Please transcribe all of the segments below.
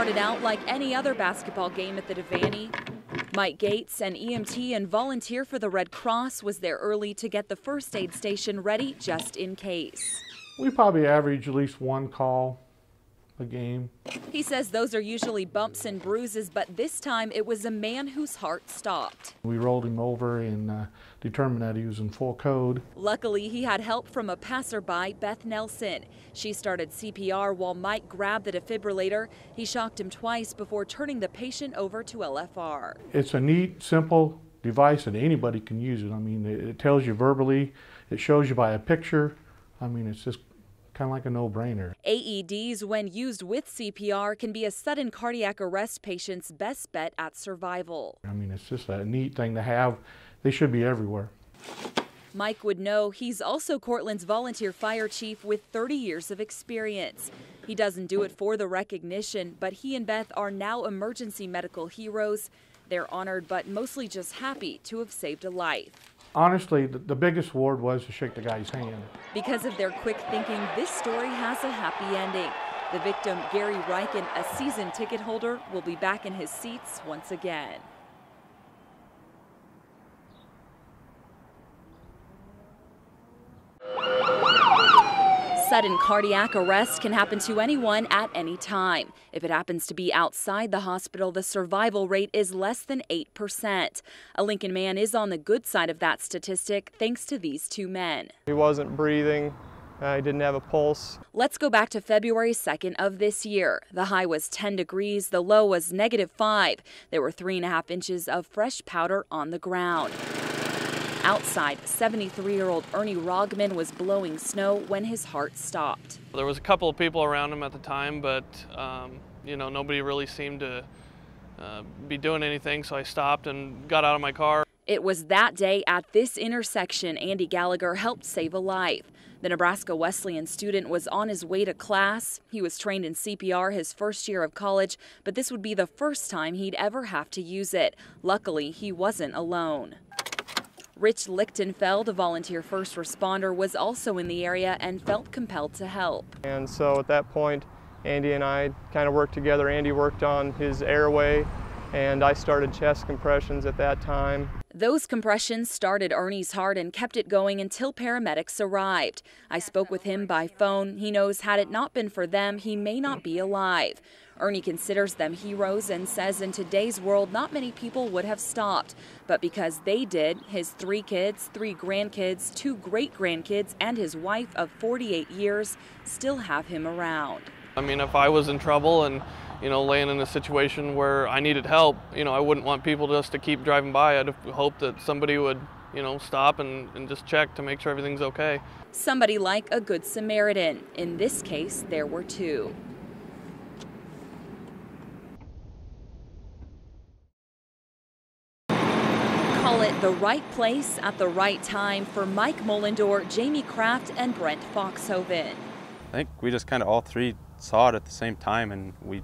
started out like any other basketball game at the Devaney. Mike Gates, an EMT and volunteer for the Red Cross, was there early to get the first aid station ready just in case. We probably average at least one call a game. He says those are usually bumps and bruises, but this time it was a man whose heart stopped. We rolled him over and determined that he was in full code. Luckily, he had help from a passerby, Beth Nelson. She started CPR while Mike grabbed the defibrillator. He shocked him twice before turning the patient over to LFR. It's a neat, simple device that anybody can use it. I mean, it tells you verbally, it shows you by a picture. I mean, it's just kind of like a no-brainer. AEDs, when used with CPR, can be a sudden cardiac arrest patient's best bet at survival. I mean, it's just a neat thing to have. They should be everywhere. Mike would know. He's also Cortland's volunteer fire chief with 30 years of experience. He doesn't do it for the recognition, but he and Beth are now emergency medical heroes. They're honored, but mostly just happy to have saved a life. Honestly, the biggest award was to shake the guy's hand. Because of their quick thinking, this story has a happy ending. The victim, Gary Riken, a season ticket holder, will be back in his seats once again. Sudden cardiac arrest can happen to anyone at any time. If it happens to be outside the hospital, the survival rate is less than 8%. A Lincoln man is on the good side of that statistic thanks to these two men. He wasn't breathing. He didn't have a pulse. Let's go back to February 2nd of this year. The high was 10 degrees, the low was -5. There were 3.5 inches of fresh powder on the ground. Outside, 73-year-old Ernie Rogman was blowing snow when his heart stopped. There was a couple of people around him at the time, but you know, nobody really seemed to be doing anything, so I stopped and got out of my car. It was that day at this intersection Andy Gallagher helped save a life. The Nebraska Wesleyan student was on his way to class. He was trained in CPR his first year of college, but this would be the first time he'd ever have to use it. Luckily, he wasn't alone. Rich Lichtenfeld, a volunteer first responder, was also in the area and felt compelled to help. And so at that point, Andy and I kind of worked together. Andy worked on his airway, and I started chest compressions at that time. Those compressions started Ernie's heart and kept it going until paramedics arrived. I spoke with him by phone. He knows had it not been for them, he may not be alive. Ernie considers them heroes and says in today's world, not many people would have stopped. But because they did, his 3 kids, 3 grandkids, 2 great-grandkids, and his wife of 48 years still have him around. I mean, if I was in trouble and, you know, laying in a situation where I needed help, you know, I wouldn't want people just to keep driving by. I'd hope that somebody would, you know, stop and just check to make sure everything's okay. Somebody like a Good Samaritan. In this case, there were 2. Call it the right place at the right time for Mike Mollendor, Jamie Kraft, and Brent Foxhoven. I think we just kind of all 3 saw it at the same time, and we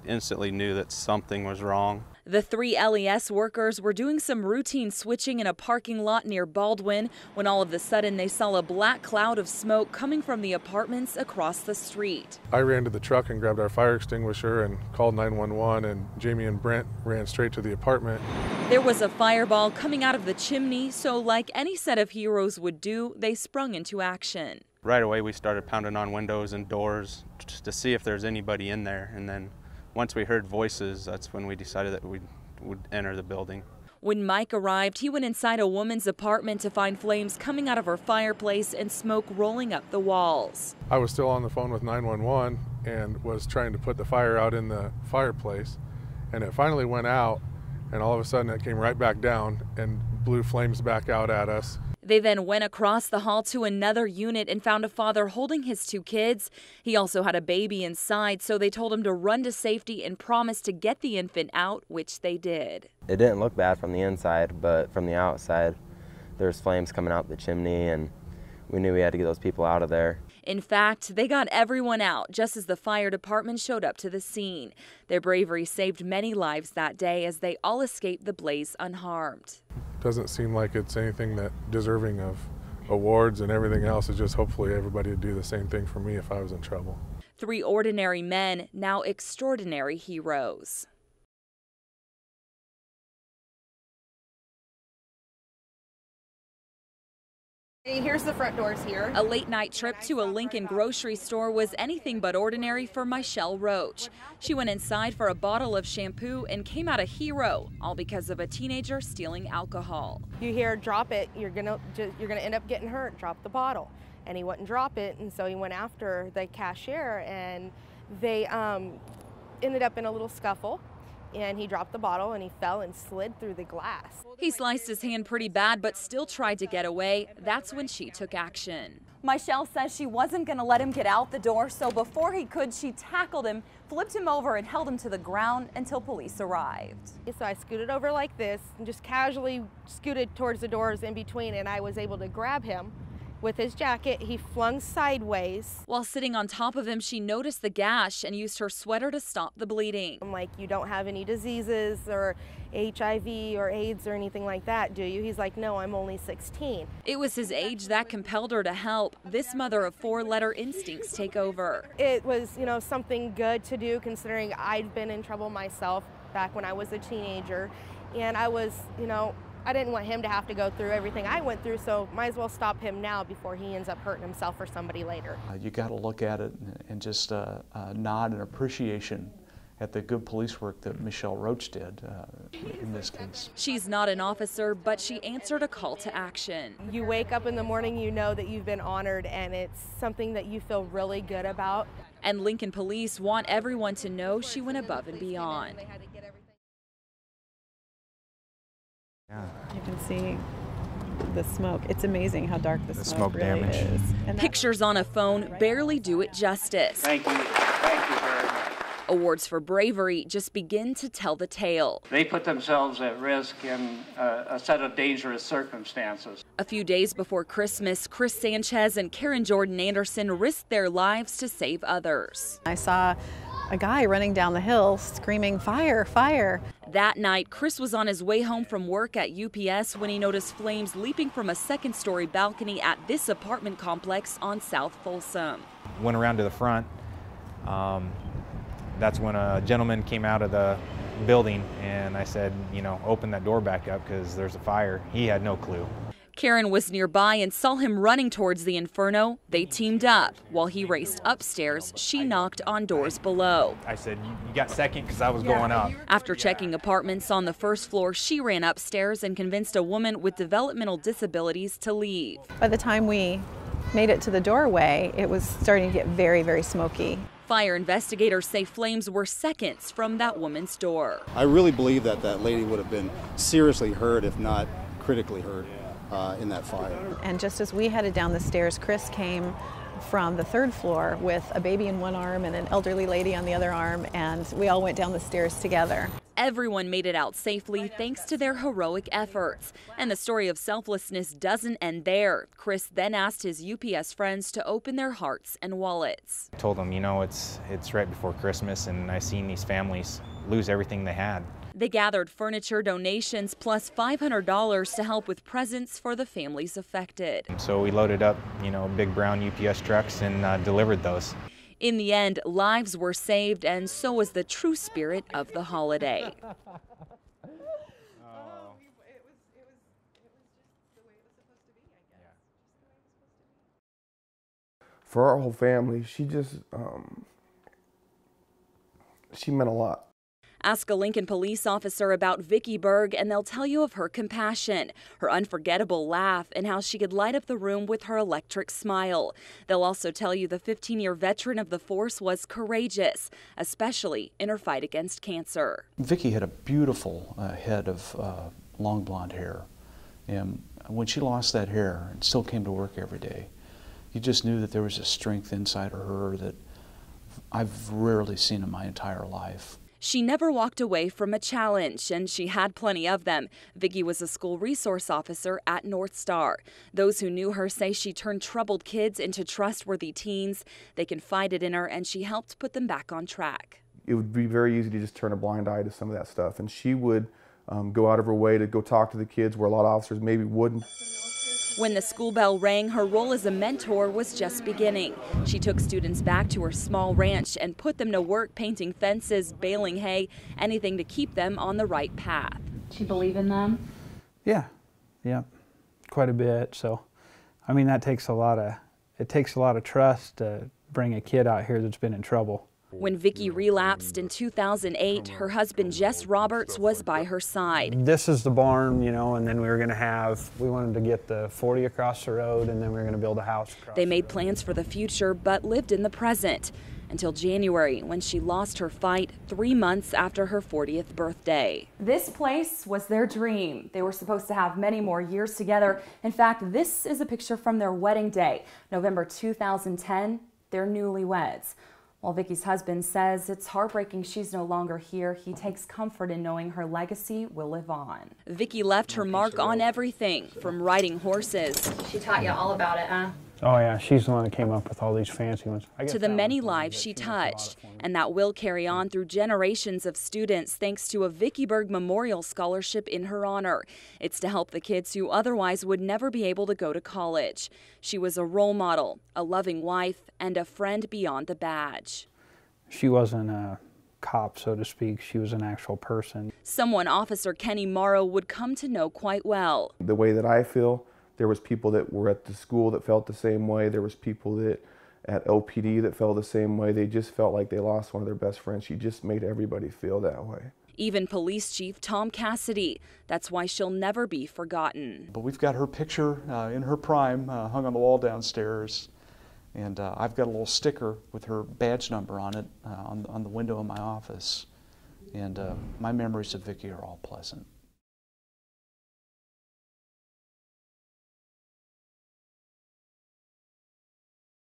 instantly knew that something was wrong. The 3 LES workers were doing some routine switching in a parking lot near Baldwin when all of a sudden they saw a black cloud of smoke coming from the apartments across the street. I ran to the truck and grabbed our fire extinguisher and called 911, and Jamie and Brent ran straight to the apartment. There was a fireball coming out of the chimney, so like any set of heroes would do, they sprung into action. Right away we started pounding on windows and doors just to see if there's anybody in there, and then once we heard voices, that's when we decided that we would enter the building. When Mike arrived, he went inside a woman's apartment to find flames coming out of her fireplace and smoke rolling up the walls. I was still on the phone with 911 and was trying to put the fire out in the fireplace, and it finally went out, and all of a sudden it came right back down and blew flames back out at us. They then went across the hall to another unit and found a father holding his 2 kids. He also had a baby inside, so they told him to run to safety and promise to get the infant out, which they did. It didn't look bad from the inside, but from the outside, there's flames coming out the chimney, and we knew we had to get those people out of there. In fact, they got everyone out just as the fire department showed up to the scene. Their bravery saved many lives that day as they all escaped the blaze unharmed. Doesn't seem like it's anything that deserving of awards and everything else. It's just hopefully everybody would do the same thing for me if I was in trouble. 3 ordinary men, now extraordinary heroes. Hey, here's the front doors here. A late-night trip to a Lincoln grocery store was anything but ordinary for Michelle Roach. She went inside for a bottle of shampoo and came out a hero, all because of a teenager stealing alcohol. You hear drop it, you're gonna end up getting hurt. Drop the bottle, and he wouldn't drop it, and so he went after the cashier, and they ended up in a little scuffle. And he dropped the bottle and he fell and slid through the glass. He sliced his hand pretty bad but still tried to get away. That's when she took action. Michelle says she wasn't going to let him get out the door, so before he could, she tackled him, flipped him over and held him to the ground until police arrived. So I scooted over like this and just casually scooted towards the doors in between, and I was able to grab him. With his jacket, he flung sideways. While sitting on top of him, she noticed the gash and used her sweater to stop the bleeding. I'm like, you don't have any diseases or HIV or AIDS or anything like that, do you? He's like, no, I'm only 16. It was his age that compelled her to help. This mother of 4 let her instincts take over. It was, something good to do considering I'd been in trouble myself back when I was a teenager. And I was, I didn't want him to have to go through everything I went through, so might as well stop him now before he ends up hurting himself or somebody later. You got to look at it and just nod in appreciation at the good police work that Michelle Roach did in this case. She's not an officer, but she answered a call to action. You wake up in the morning, you know that you've been honored, and it's something that you feel really good about. And Lincoln police want everyone to know she went above and beyond. Yeah. You can see the smoke. It's amazing how dark the smoke really damage is. Pictures on a phone barely do it justice. Thank you. Thank you very much. Awards for bravery just begin to tell the tale. They put themselves at risk in a set of dangerous circumstances. A few days before Christmas, Chris Sanchez and Karen Jordan Anderson risked their lives to save others. I saw a guy running down the hill screaming, "Fire, fire." That night, Chris was on his way home from work at UPS when he noticed flames leaping from a second-story balcony at this apartment complex on South Folsom. Went around to the front. That's when a gentleman came out of the building, and I said, open that door back up because there's a fire. He had no clue. Karen was nearby and saw him running towards the inferno. They teamed up. While he raced upstairs, she knocked on doors below. I said, you got second because I was going up. After checking apartments on the first floor, she ran upstairs and convinced a woman with developmental disabilities to leave. By the time we made it to the doorway, it was starting to get very, very smoky. Fire investigators say flames were seconds from that woman's door. I really believe that that lady would have been seriously hurt, if not critically hurt, in that fire. And just as we headed down the stairs, Chris came from the 3rd floor with a baby in one arm and an elderly lady on the other arm, and we all went down the stairs together. Everyone made it out safely thanks to their heroic efforts. And the story of selflessness doesn't end there. Chris then asked his UPS friends to open their hearts and wallets. I told them, it's right before Christmas, and I've seen these families lose everything they had. They gathered furniture donations plus $500 to help with presents for the families affected. So we loaded up, big brown UPS trucks and delivered those. In the end, lives were saved, and so was the true spirit of the holiday. For our whole family, she meant a lot. Ask a Lincoln police officer about Vicki Berg and they'll tell you of her compassion, her unforgettable laugh, and how she could light up the room with her electric smile. They'll also tell you the 15-year veteran of the force was courageous, especially in her fight against cancer. Vicki had a beautiful head of long blonde hair, and when she lost that hair and still came to work every day, you just knew that there was a strength inside of her that I've rarely seen in my entire life. She never walked away from a challenge, and she had plenty of them. Vicki was a school resource officer at North Star. Those who knew her say she turned troubled kids into trustworthy teens. They confided in her, and she helped put them back on track. It would be very easy to just turn a blind eye to some of that stuff, and she would go out of her way to go talk to the kids where a lot of officers maybe wouldn't. When the school bell rang, her role as a mentor was just beginning. She took students back to her small ranch and put them to work painting fences, baling hay, anything to keep them on the right path. Do you believe in them? Yeah, quite a bit. So, I mean, it takes a lot of trust to bring a kid out here that's been in trouble. When Vicki relapsed in 2008, her husband Jess Roberts was by her side. This is the barn, and then we wanted to get the 40 across the road, and then we were going to build a house across They made plans for the future, but lived in the present until January, when she lost her fight 3 months after her 40th birthday. This place was their dream. They were supposed to have many more years together. In fact, this is a picture from their wedding day, November 2010. They're newlyweds. While Vicki's husband says it's heartbreaking she's no longer here, he takes comfort in knowing her legacy will live on. Vicki left her mark on everything, from riding horses. She taught you all about it, huh? Oh yeah, she's the one that came up with all these fancy ones. To the many lives she touched, and that will carry on through generations of students thanks to a Vicki Berg Memorial Scholarship in her honor. It's to help the kids who otherwise would never be able to go to college. She was a role model, a loving wife, and a friend beyond the badge. She wasn't a cop, so to speak. She was an actual person. Someone Officer Kenny Morrow would come to know quite well. The way that I feel, there was people that were at the school that felt the same way. There was people that at LPD that felt the same way. They just felt like they lost one of their best friends. She just made everybody feel that way. Even Police Chief Tom Cassidy. That's why she'll never be forgotten. But we've got her picture in her prime hung on the wall downstairs. And I've got a little sticker with her badge number on it on the window of my office. And my memories of Vicki are all pleasant.